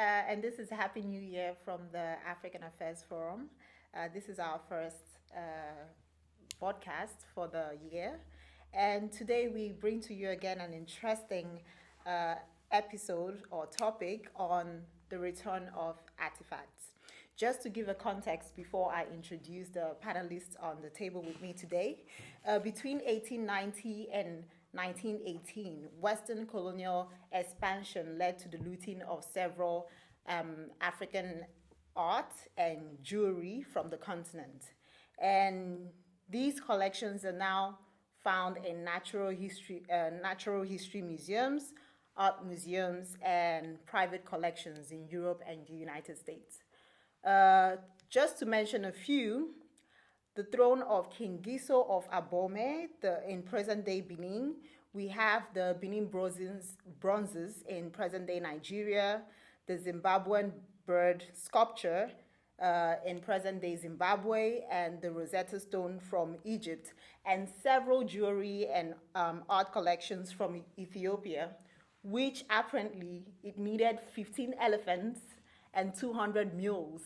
and this is Happy New Year from the African Affairs Forum. This is our first podcast for the year, and today we bring to you again an interesting uh, episode or topic on the return of artifacts. Just to give a context before I introduce the panelists on the table with me today, between 1890 and 1918, Western colonial expansion led to the looting of several African art and jewelry from the continent. And these collections are now found in natural history museums, art museums, and private collections in Europe and the United States. Uh, just to mention a few, the throne of King Giso of Abome, in present-day Benin. We have the Benin bronzes in present-day Nigeria, the Zimbabwean bird sculpture in present-day Zimbabwe, and the Rosetta Stone from Egypt, and several jewelry and art collections from Ethiopia, which apparently it needed 15 elephants and 200 mules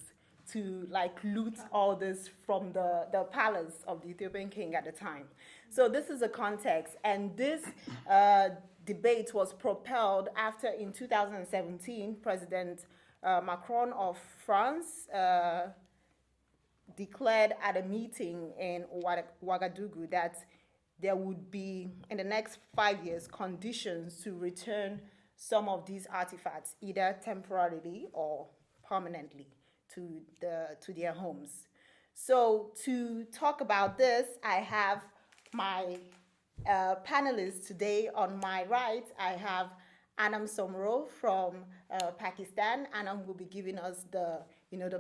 to loot all this from the palace of the Ethiopian king at the time. So this is a context, and this debate was propelled after in 2017, President Macron of France declared at a meeting in Ouagadougou that there would be, in the next 5 years, conditions to return some of these artifacts, either temporarily or permanently, to their homes. So to talk about this, I have my panelists today. On my right, I have Anam Somro from Pakistan. Anam will be giving us the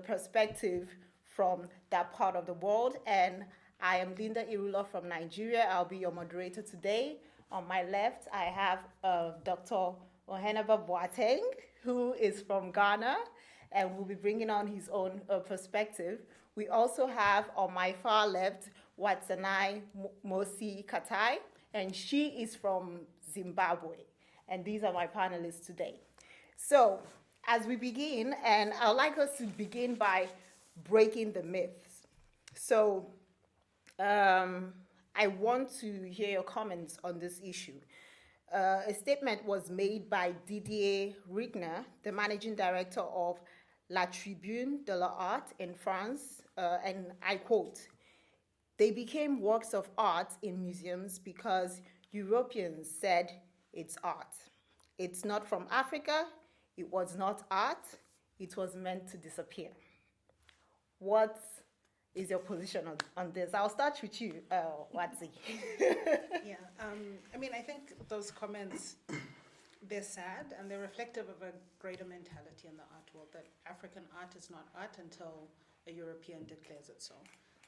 perspective from that part of the world. And I am Linda Irula from Nigeria. I'll be your moderator today. On my left, I have Dr. Oheneba Boateng, who is from Ghana, and will be bringing on his own perspective. We also have on my far left Watsanai Mosi Katai, and she is from Zimbabwe. And these are my panelists today. So, as we begin, and I'd like us to begin by breaking the myths. So, I want to hear your comments on this issue. A statement was made by Didier Rigner, the managing director of La Tribune de l'Art in France, and I quote, "They became works of art in museums because Europeans said it's art. It's not from Africa, it was not art, it was meant to disappear." What is your position on this? I'll start with you, Watsi. Yeah, I think those comments, they're sad and they're reflective of a greater mentality in the art world, that African art is not art until a European declares it so.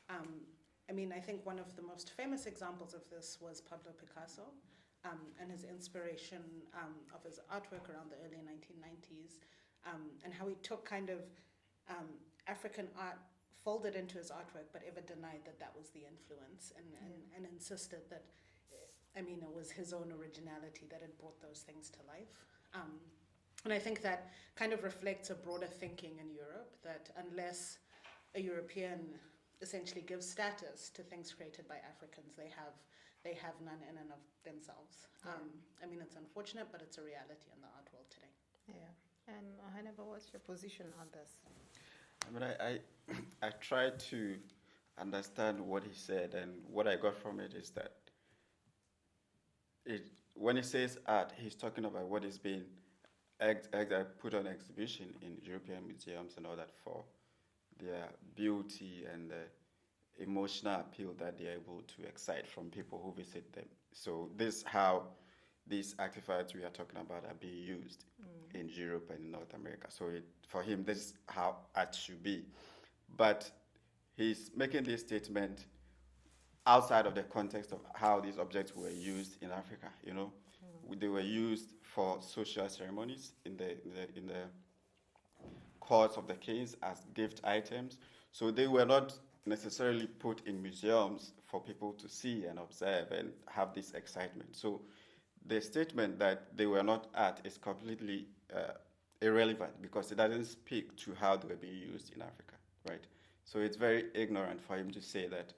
I think one of the most famous examples of this was Pablo Picasso and his inspiration of his artwork around the early 1990s, and how he took kind of African art, folded into his artwork, but ever denied that was the influence, and insisted that it was his own originality that had brought those things to life. And I think that kind of reflects a broader thinking in Europe, that unless a European essentially gives status to things created by Africans, they have none in and of themselves. It's unfortunate, but it's a reality in the art world today. Yeah. And Haneba, what's your position on this? I tried to understand what he said, and what I got from it is that when he says art, he's talking about what is being put on exhibition in European museums and all that for their beauty and the emotional appeal that they're able to excite from people who visit them. So this is how these artifacts we are talking about are being used in Europe and in North America. So for him, this is how art should be. But he's making this statement outside of the context of how these objects were used in Africa. They were used for social ceremonies in the courts of the kings as gift items. So they were not necessarily put in museums for people to see and observe and have this excitement. So the statement that they were not art is completely irrelevant because it doesn't speak to how they were being used in Africa, right? So it's very ignorant for him to say that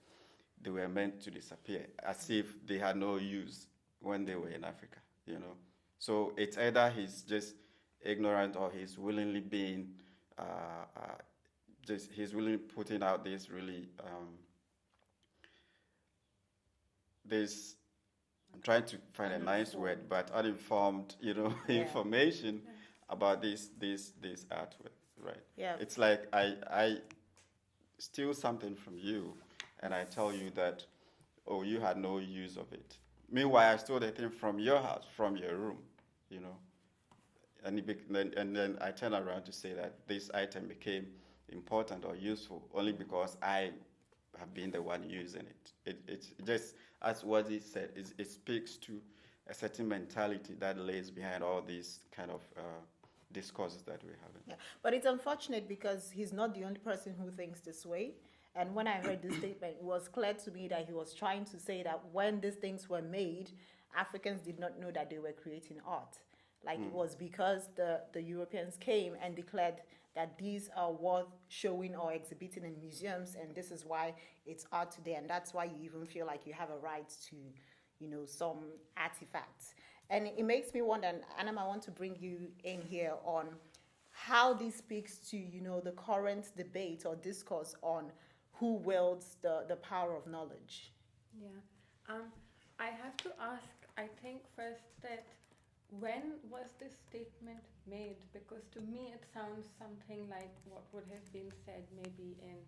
they were meant to disappear, as if they had no use when they were in Africa, you know. So it's either he's just ignorant or he's willingly being, just he's willingly putting out this really, this, I'm trying to find a nice word, but uninformed, you know, Yeah. information about this artwork, right? Yeah. It's like I steal something from you, and I tell you that, oh, you had no use of it. Meanwhile, I stole the thing from your house, from your room, you know, and then I turn around to say that this item became important or useful only because I have been the one using it. It's just, as what he said, it speaks to a certain mentality that lays behind all these kind of discourses that we're having. Yeah, but it's unfortunate because he's not the only person who thinks this way. And when I heard this statement, it was clear to me that he was trying to say that when these things were made, Africans did not know that they were creating art. Like it was because the Europeans came and declared that these are worth showing or exhibiting in museums, and this is why it's art today. And that's why you even feel like you have a right to, you know, some artifacts. And it makes me wonder, and Anam, I want to bring you in here on how this speaks to, you know, the current debate or discourse on who wields the power of knowledge. Yeah. I have to ask, I think first that when was this statement made? Because to me it sounds something like what would have been said maybe in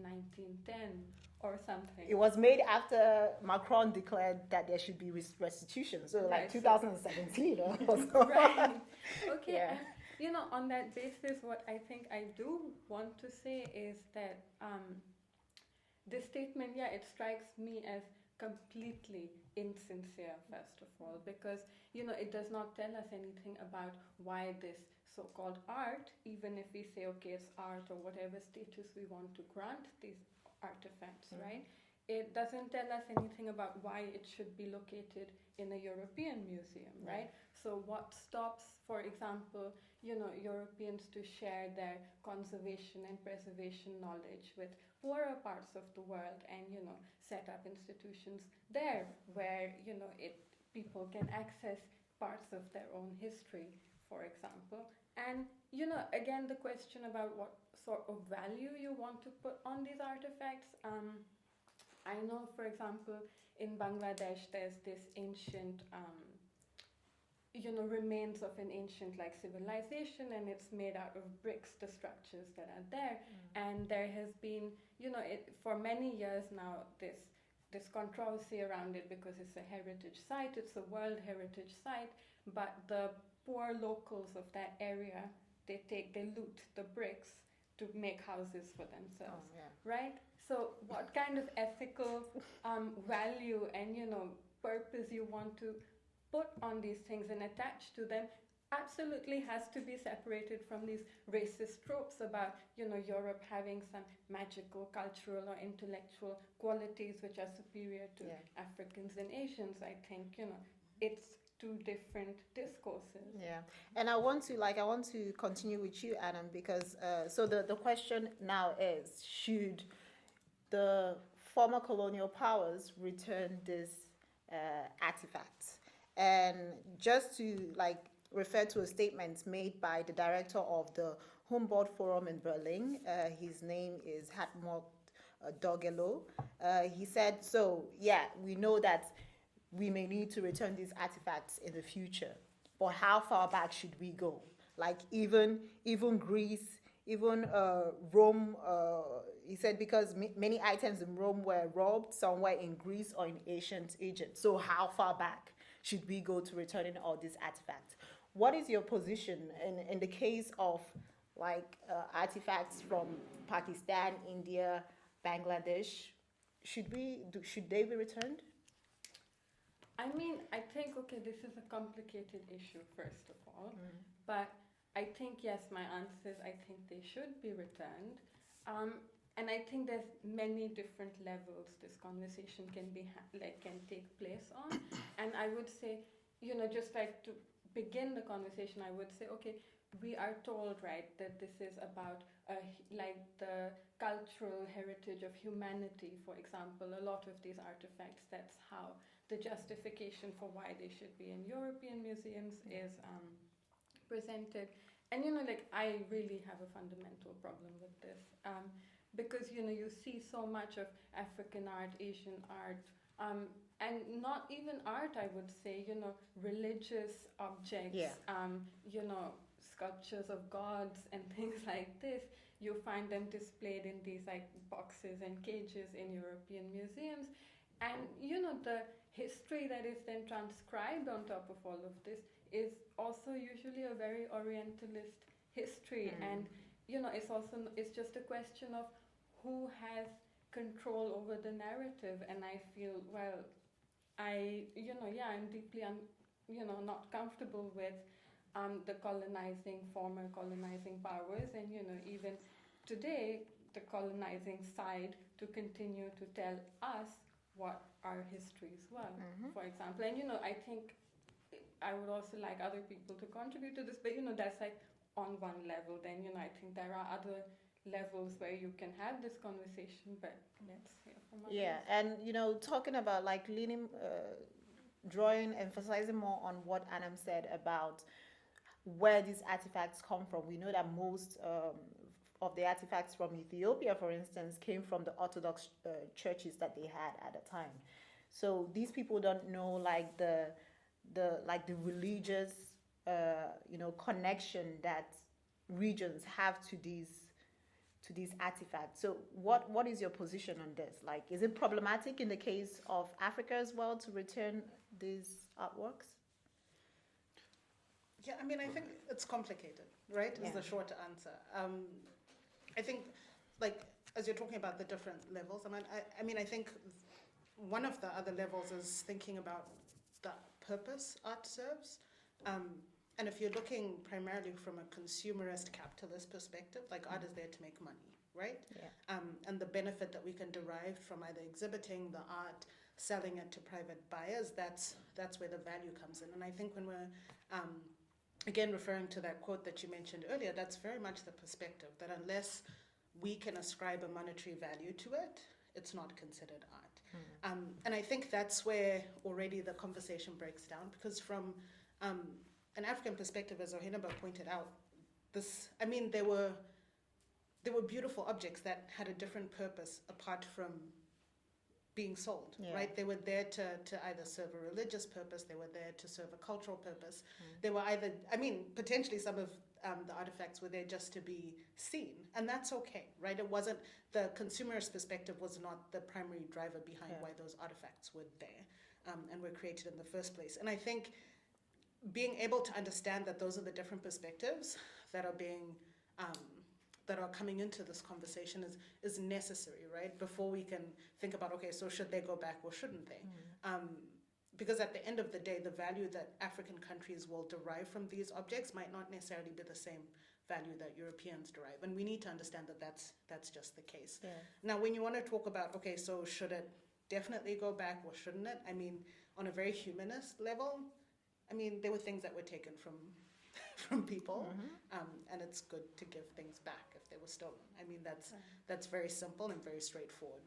1910 or something. It was made after Macron declared that there should be restitution, so like Right, so- 2017 or so. Right. Okay. Yeah. And, you know, on that basis, what I think I do want to say is that this statement, yeah, it strikes me as completely insincere, first of all, because, you know, it does not tell us anything about why this so-called art, even if we say, okay, it's art or whatever status we want to grant these artifacts, right? It doesn't tell us anything about why it should be located in a European museum, right? So what stops, for example, you know, Europeans to share their conservation and preservation knowledge with poorer parts of the world and, you know, set up institutions there where, you know, people can access parts of their own history, for example. And, you know, again, the question about what sort of value you want to put on these artifacts. I know, for example, in Bangladesh, there's this ancient, you know, remains of an ancient like civilization, and it's made out of bricks, the structures that are there. And there has been, you know, for many years now, this controversy around it because it's a heritage site, it's a World Heritage Site, but the poor locals of that area, they loot the bricks to make houses for themselves, right? So what kind of ethical value and, you know, purpose you want to put on these things and attach to them absolutely has to be separated from these racist tropes about, you know, Europe having some magical cultural or intellectual qualities which are superior to Africans and Asians. I think, you know, it's two different discourses. Yeah, and I want to continue with you, Adam, because so the question now is, should the former colonial powers return these artifacts? And just to refer to a statement made by the director of the Humboldt Forum in Berlin, his name is Hartmut Dogelo. He said, so yeah, we know that we may need to return these artifacts in the future, but how far back should we go? Like even Greece, even Rome. He said because many items in Rome were robbed somewhere in Greece or in ancient Egypt. So how far back should we go to returning all these artifacts? What is your position in the case of artifacts from Pakistan, India, Bangladesh? Should they be returned? I mean, I think, okay, this is a complicated issue, first of all, but I think, yes, my answer is I think they should be returned. And I think there's many different levels this conversation can take place on. And I would say, you know, just like to begin the conversation, I would say, okay, we are told, right, that this is about like the cultural heritage of humanity, for example. A lot of these artifacts, that's how the justification for why they should be in European museums is presented. And like I really have a fundamental problem with this, because you see so much of African art, Asian art, and not even art, I would say, religious objects, sculptures of gods and things like this. You find them displayed in these like boxes and cages in European museums, and the history that is then transcribed on top of all of this is also usually a very Orientalist history, and it's just a question of who has control over the narrative. And I feel, well, I'm deeply not comfortable with the former colonizing powers, and even today the colonizing side to continue to tell us what our histories were, for example. And I think I would also like other people to contribute to this, but that's like on one level. Then I think there are other levels where you can have this conversation, but let's hear from others. Yeah, and talking about like emphasizing more on what Anam said about where these artifacts come from. We know that most of the artifacts from Ethiopia, for instance, came from the Orthodox churches that they had at the time. So these people don't know like the religious connection that regions have to these artifacts. So what is your position on this? Like, is it problematic in the case of Africa as well to return these artworks? Yeah, I mean, I think it's complicated, right? Is the short answer. I think, like, as you're talking about the different levels, I think one of the other levels is thinking about the purpose art serves. And if you're looking primarily from a consumerist capitalist perspective, like art is there to make money, right? Yeah. And the benefit that we can derive from either exhibiting the art, selling it to private buyers, that's where the value comes in. And I think when we're again referring to that quote that you mentioned earlier, that's very much the perspective that unless we can ascribe a monetary value to it, it's not considered art. And I think that's where already the conversation breaks down, because from an African perspective, as Ohinaba pointed out, there were beautiful objects that had a different purpose apart from being sold, right? They were there to either serve a religious purpose, they were there to serve a cultural purpose. They were either, potentially some of the artifacts were there just to be seen, and that's okay, right? It wasn't, the consumerist perspective was not the primary driver behind why those artifacts were there and were created in the first place. And I think being able to understand that those are the different perspectives that are being that are coming into this conversation is necessary, right? Before we can think about, okay, so should they go back or shouldn't they? Because at the end of the day, the value that African countries will derive from these objects might not necessarily be the same value that Europeans derive. And we need to understand that that's just the case. Yeah. Now, when you want to talk about, okay, so should it definitely go back or shouldn't it? On a very humanist level, there were things that were taken from people, and it's good to give things back if they were stolen. That's very simple and very straightforward.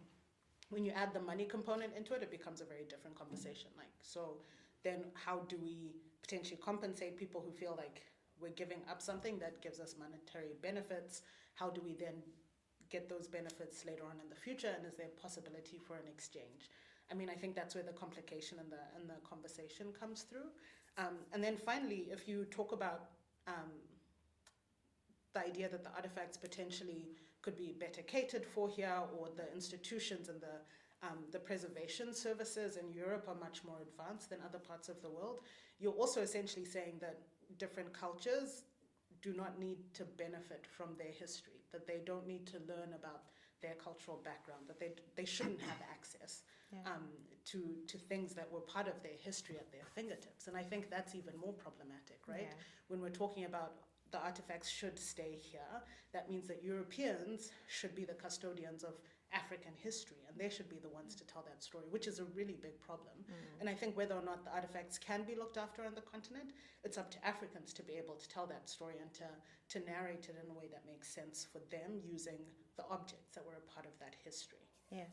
When you add the money component into it, it becomes a very different conversation. So then how do we potentially compensate people who feel like we're giving up something that gives us monetary benefits? How do we then get those benefits later on in the future, and is there a possibility for an exchange? I think that's where the complication and the conversation comes through. And then finally, if you talk about the idea that the artifacts potentially could be better catered for here, or the institutions and the preservation services in Europe are much more advanced than other parts of the world, you're also essentially saying that different cultures do not need to benefit from their history, that they don't need to learn about their cultural background, that they shouldn't have access to things that were part of their history at their fingertips. And I think that's even more problematic, right? Yeah. When we're talking about the artifacts should stay here, that means that Europeans should be the custodians of African history, and they should be the ones to tell that story, which is a really big problem. And I think whether or not the artifacts can be looked after on the continent, it's up to Africans to be able to tell that story and to narrate it in a way that makes sense for them using the objects that were a part of that history. Yeah.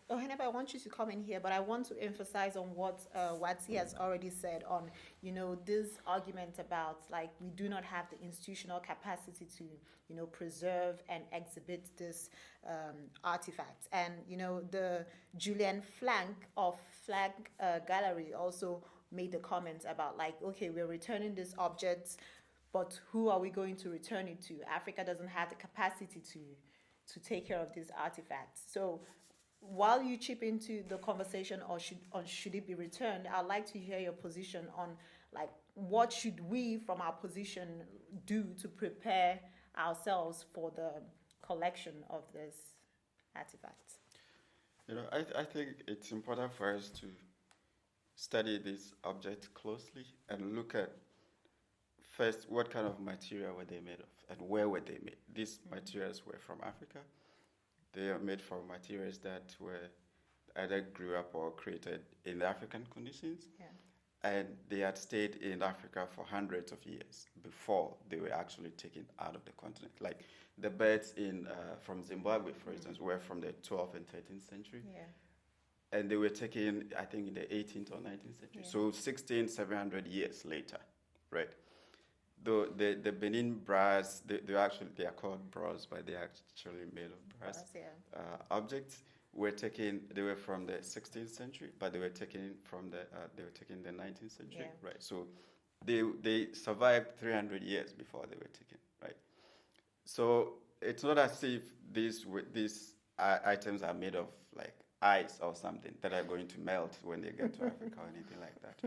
Oheneba, I want you to come in here, but I want to emphasize on what Watsi has already said on, this argument about, like, we do not have the institutional capacity to, preserve and exhibit this artifact. And, the Julian Flank of Flag Gallery also made the comment about, like, okay, we're returning these objects, but who are we going to return it to? Africa doesn't have the capacity to take care of these artifacts. So while you chip into the conversation or should it be returned, I'd like to hear your position on, like, what should we from our position do to prepare ourselves for the collection of these artifacts? I think it's important for us to study this object closely and look at first what kind of material were they made of and where were they made. These materials were from Africa. They are made from materials that were either grew up or created in African conditions. Yeah. And they had stayed in Africa for hundreds of years before they were actually taken out of the continent. Like the birds from Zimbabwe, for instance, were from the 12th and 13th century. Yeah. And they were taken, I think, in the 18th or 19th century. Yeah. So 700 years later, right? Though the Benin brass, they are called bras, but they are actually made of brass. Yeah. Objects were taken. They were from the 16th century, but they were taken from the 19th century, Yeah. right? So they survived 300 years before they were taken, right? So it's not as if these items are made of like ice or something that are going to melt when they get to Africa or anything like that,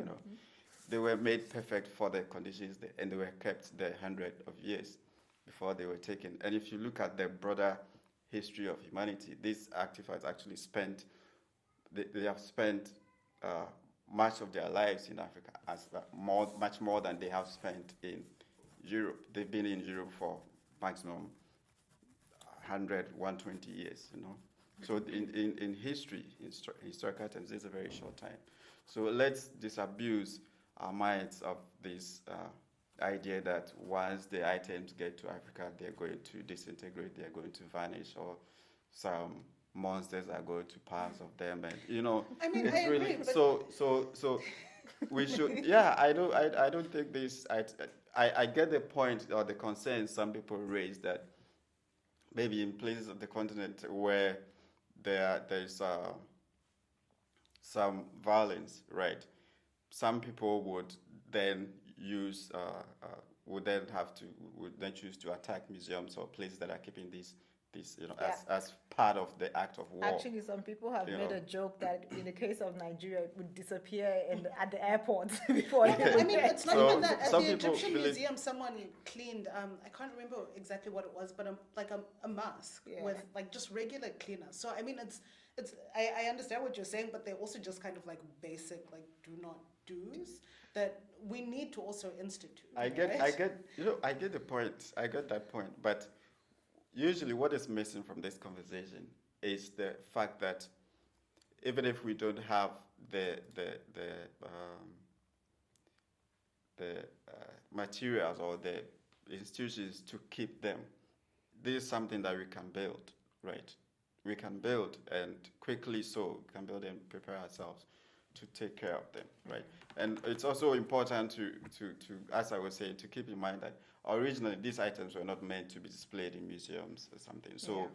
They were made perfect for the conditions and they were kept there hundreds of years before they were taken. And if you look at the broader history of humanity, these artifacts actually they have spent much of their lives in Africa, much more than they have spent in Europe. They've been in Europe for maximum 120 years, So in history, in historical terms, it's a very short time. So let's disabuse our minds of this idea that once the items get to Africa, they're going to disintegrate, they're going to vanish, or some monsters are going to pass of them, and I mean, it's I really agree, but so we should. Yeah, I don't think this. I get the point or the concern some people raise that maybe in places of the continent where there's some violence, right? Some people would then would then choose to attack museums or places that are keeping these as part of the act of war. Actually, some people have made a joke that in the case of Nigeria, it would disappear at the airport before it would I mean, it's not So even that. At some the people Egyptian believe- museum, someone cleaned, I can't remember exactly what it was, but a mask Yeah. with like just regular cleaners. So I mean, I understand what you're saying, but they're also just kind of like basic, like do not do's that we need to also institute. I get the point. I get that point. But usually what is missing from this conversation is the fact that even if we don't have the materials or the institutions to keep them, this is something that we can build, right? We can build, and quickly so we can build and prepare ourselves to take care of them, right? And it's also important to as I was saying, to keep in mind that originally these items were not meant to be displayed in museums or something. So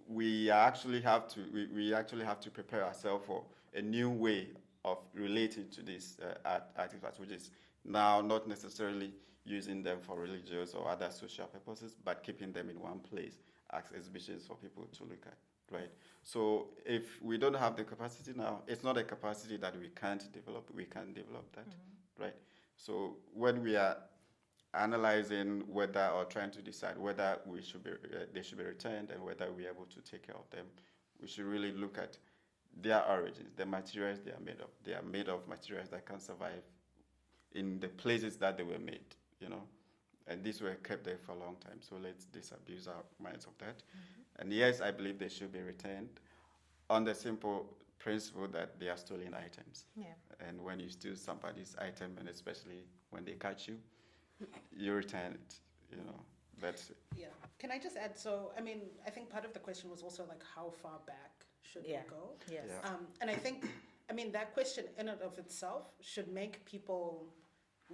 we actually have to prepare ourselves for a new way of relating to these artifacts, which is now not necessarily using them for religious or other social purposes, but keeping them in one place as exhibitions for people to look at. Right. So if we don't have the capacity now, it's not a capacity that we can't develop. We can develop that, right? So when we are analyzing whether or trying to decide whether they should be returned and whether we're able to take care of them, we should really look at their origins, the materials they are made of. They are made of materials that can survive in the places that they were made, And these were kept there for a long time. So let's disabuse our minds of that. And yes, I believe they should be returned on the simple principle that they are stolen items. Yeah. And when you steal somebody's item, and especially when they catch you, you return it. That's it. Yeah. Can I just add? So, I mean, I think part of the question was also like, how far back should Yeah. we go? Yes. Yeah. And I think, I mean, that question in and of itself should make people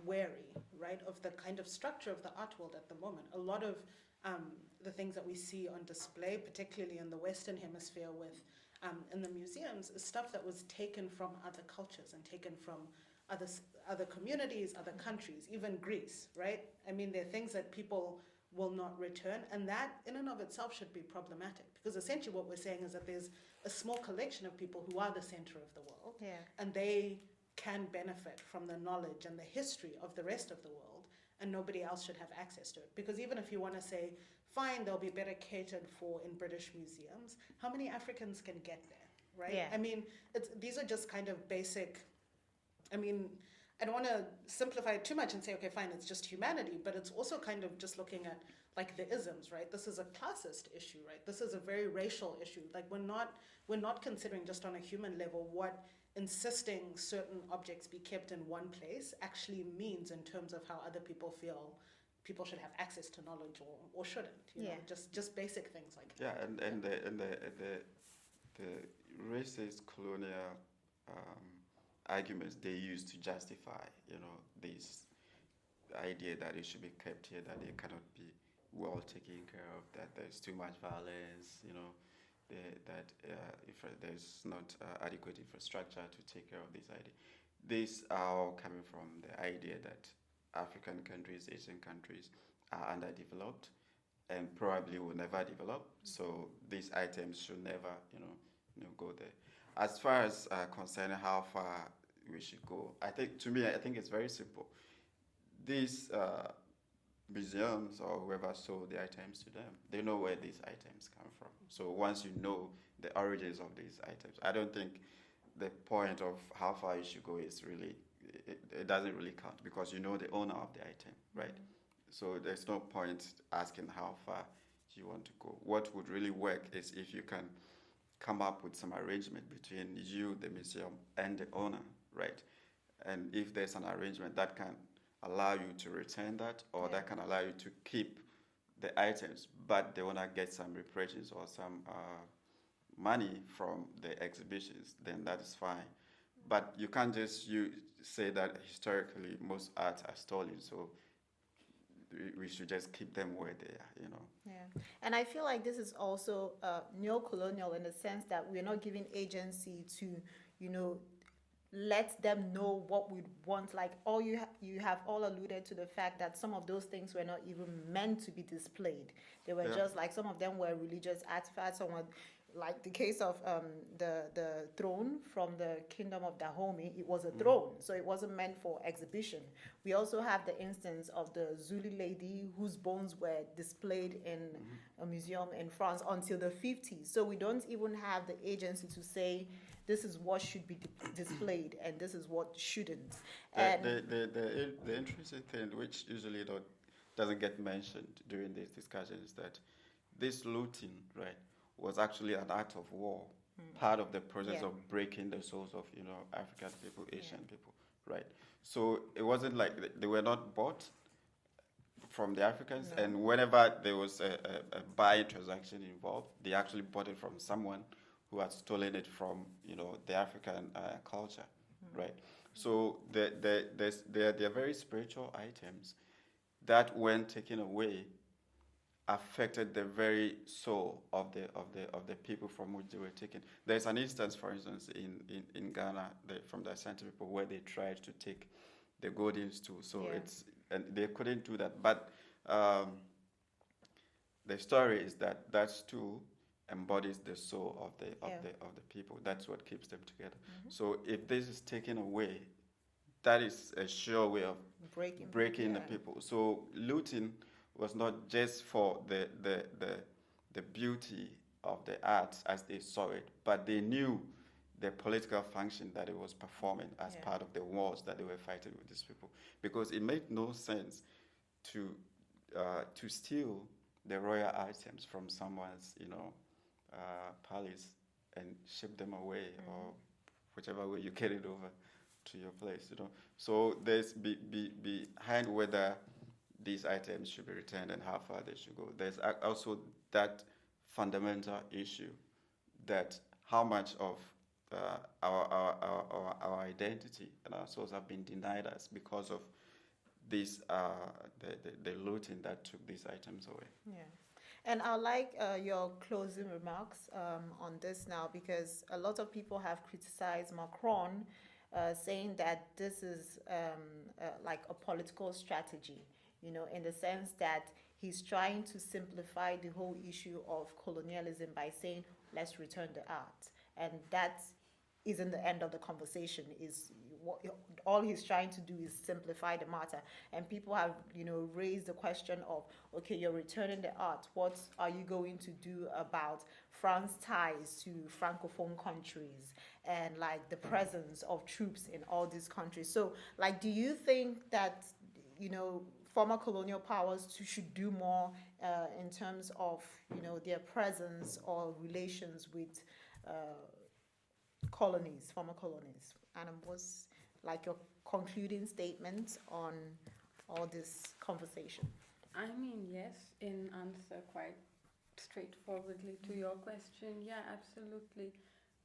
wary, right, of the kind of structure of the art world at the moment. A lot of the things that we see on display, particularly in the Western Hemisphere in the museums, is stuff that was taken from other cultures and taken from other communities, other countries, even Greece, right? I mean, there are things that people will not return, and that in and of itself should be problematic, because essentially what we're saying is that there's a small collection of people who are the center of the world, Yeah. and they can benefit from the knowledge and the history of the rest of the world, and nobody else should have access to it. Because even if you want to say, fine, they'll be better catered for in British museums, how many Africans can get there, right? Yeah. I mean, these are just kind of basic, I mean, I don't want to simplify it too much and say, okay, fine, it's just humanity, but it's also kind of just looking at like the isms, right? This is a classist issue, right? This is a very racial issue. Like we're not considering just on a human level what insisting certain objects be kept in one place actually means in terms of how other people feel people should have access to knowledge or shouldn't. You know, just basic things like Yeah, that. and the racist colonial arguments they use to justify, this idea that it should be kept here, that they cannot be well taken care of, that there's too much violence, that if there's not adequate infrastructure to take care of this idea. These are all coming from the idea that African countries, Asian countries are underdeveloped and probably will never develop. So these items should never, go there. As far as concerning how far we should go, I think it's very simple. These museums or whoever sold the items to them, they know where these items come from. So once you know the origins of these items, I don't think the point of how far you should go is really, it doesn't really count, because you know the owner of the item, right? So there's no point asking how far you want to go. What would really work is if you can come up with some arrangement between you, the museum, and the owner, right? And if there's an arrangement that can allow you to return that, or that can allow you to keep the items, but the owner gets some reparations or some money from the exhibitions, then that is fine. But you can't just say that historically most arts are stolen, so we should just keep them where they are, Yeah, and I feel like this is also neo-colonial in the sense that we're not giving agency to, let them know what we want. Like you have all alluded to the fact that some of those things were not even meant to be displayed. They were just like, some of them were religious artifacts. Some were, like the case of the throne from the kingdom of Dahomey, it was a throne, so it wasn't meant for exhibition. We also have the instance of the Zulu lady whose bones were displayed in a museum in France until the 50s. So we don't even have the agency to say this is what should be displayed and this is what shouldn't. And the interesting thing, which usually doesn't get mentioned during these discussions, is that this looting, right, was actually an act of war, part of the process of breaking the souls of African people, Asian people, right? So it wasn't like they were not bought from the Africans, and whenever there was a buying transaction involved, they actually bought it from someone who had stolen it from the African culture, right? So they're very spiritual items that, when taken away, affected the very soul of the people from which they were taken. There's an instance, for instance, in Ghana, from the Ashanti people, where they tried to take the golden stool. So and they couldn't do that. But the story is that stool embodies the soul of the people. That's what keeps them together. So if this is taken away, that is a sure way of breaking the people. So looting was not just for the beauty of the arts as they saw it, but they knew the political function that it was performing as part of the wars that they were fighting with these people. Because it made no sense to steal the royal items from someone's, palace and ship them away, or whichever way you get it over to your place, So there's behind whether these items should be returned and how far they should go. There's also that fundamental issue that how much of our identity and our souls have been denied us because of this the looting that took these items away. Yeah. And I'd like your closing remarks on this now, because a lot of people have criticized Macron, saying that this is like a political strategy, in the sense that he's trying to simplify the whole issue of colonialism by saying, let's return the art. And that isn't the end of the conversation. Is what all he's trying to do is simplify the matter. And people have, raised the question of, okay, you're returning the art. What are you going to do about France's ties to Francophone countries and like the presence of troops in all these countries? So, like, do you think that, former colonial powers should do more in terms of, their presence or relations with colonies, former colonies? And what's like your concluding statement on all this conversation? I mean, yes, in answer quite straightforwardly to your question, yeah, absolutely.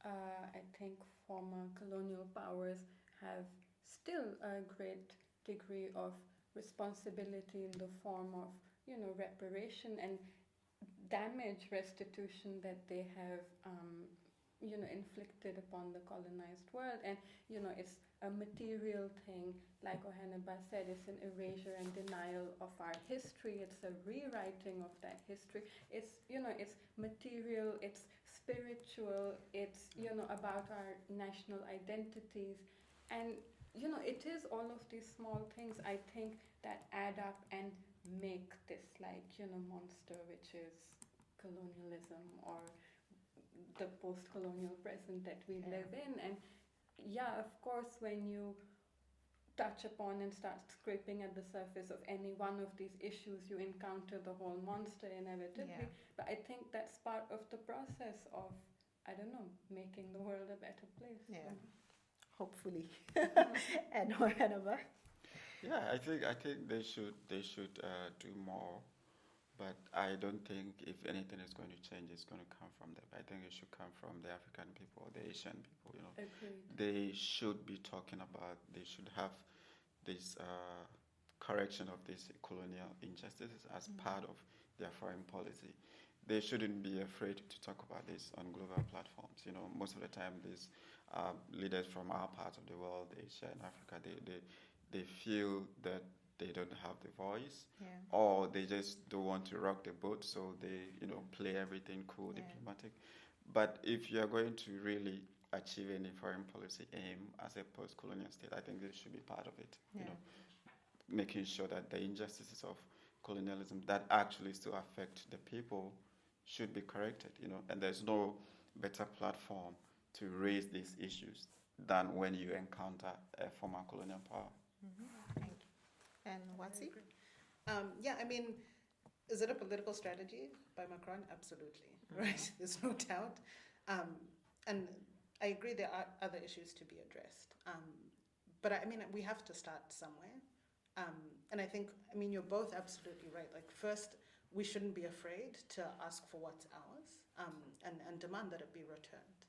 I think former colonial powers have still a great degree of responsibility in the form of, reparation and damage restitution that they have, inflicted upon the colonized world. And, it's a material thing, like Oheneba said, it's an erasure and denial of our history. It's a rewriting of that history. It's, it's material, it's spiritual, it's, about our national identities. And, it is all of these small things, I think, that add up and make this, like, monster, which is colonialism or the post-colonial present that we live in. And yeah, of course, when you touch upon and start scraping at the surface of any one of these issues, you encounter the whole monster inevitably. But I think that's part of the process of, I don't know, making the world a better place. Hopefully. And Oheneba? Yeah, I think they should do more, but I don't think if anything is going to change, it's going to come from them. I think it should come from the African people, the Asian people. Agreed. They should be talking about. They should have this correction of these colonial injustices as part of their foreign policy. They shouldn't be afraid to talk about this on global platforms. Most of the time, these leaders from our part of the world, Asia and Africa, they feel that they don't have the voice, or they just don't want to rock the boat, so they play everything cool, diplomatic. But if you are going to really achieve any foreign policy aim as a post-colonial state, I think this should be part of it. Making sure that the injustices of colonialism that actually still affect the people should be corrected. And there's no better platform to raise these issues than when you encounter a former colonial power. Thank you. And Watsi? Yeah, I mean, is it a political strategy by Macron? Absolutely, right? There's no doubt. And I agree there are other issues to be addressed. But I mean, we have to start somewhere. And I think, you're both absolutely right. Like, first, we shouldn't be afraid to ask for what's ours, and demand that it be returned.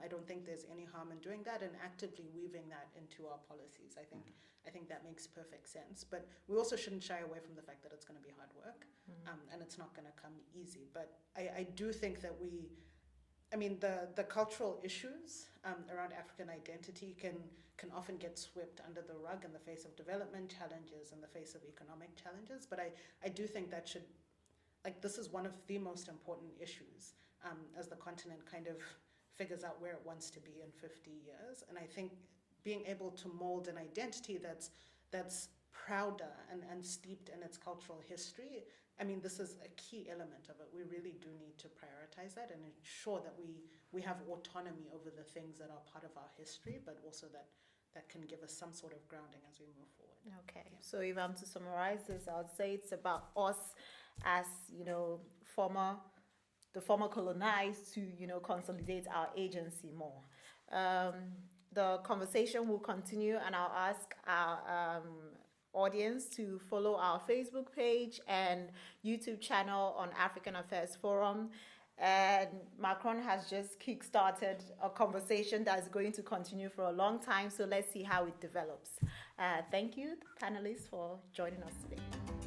I don't think there's any harm in doing that and actively weaving that into our policies. I think that makes perfect sense. But we also shouldn't shy away from the fact that it's going to be hard work, and it's not going to come easy. But I do think that the cultural issues around African identity can often get swept under the rug in the face of development challenges, in the face of economic challenges. But I do think that this is one of the most important issues as the continent kind of figures out where it wants to be in 50 years. And I think being able to mold an identity that's prouder and steeped in its cultural history, this is a key element of it. We really do need to prioritize that and ensure that we have autonomy over the things that are part of our history, but also that can give us some sort of grounding as we move forward. Okay, so if I'm to summarize this, I would say it's about us as the former colonized to consolidate our agency more. The conversation will continue, and I'll ask our audience to follow our Facebook page and YouTube channel on African Affairs Forum. And Macron has just kick-started a conversation that is going to continue for a long time, so let's see how it develops. Thank you, panelists, for joining us today.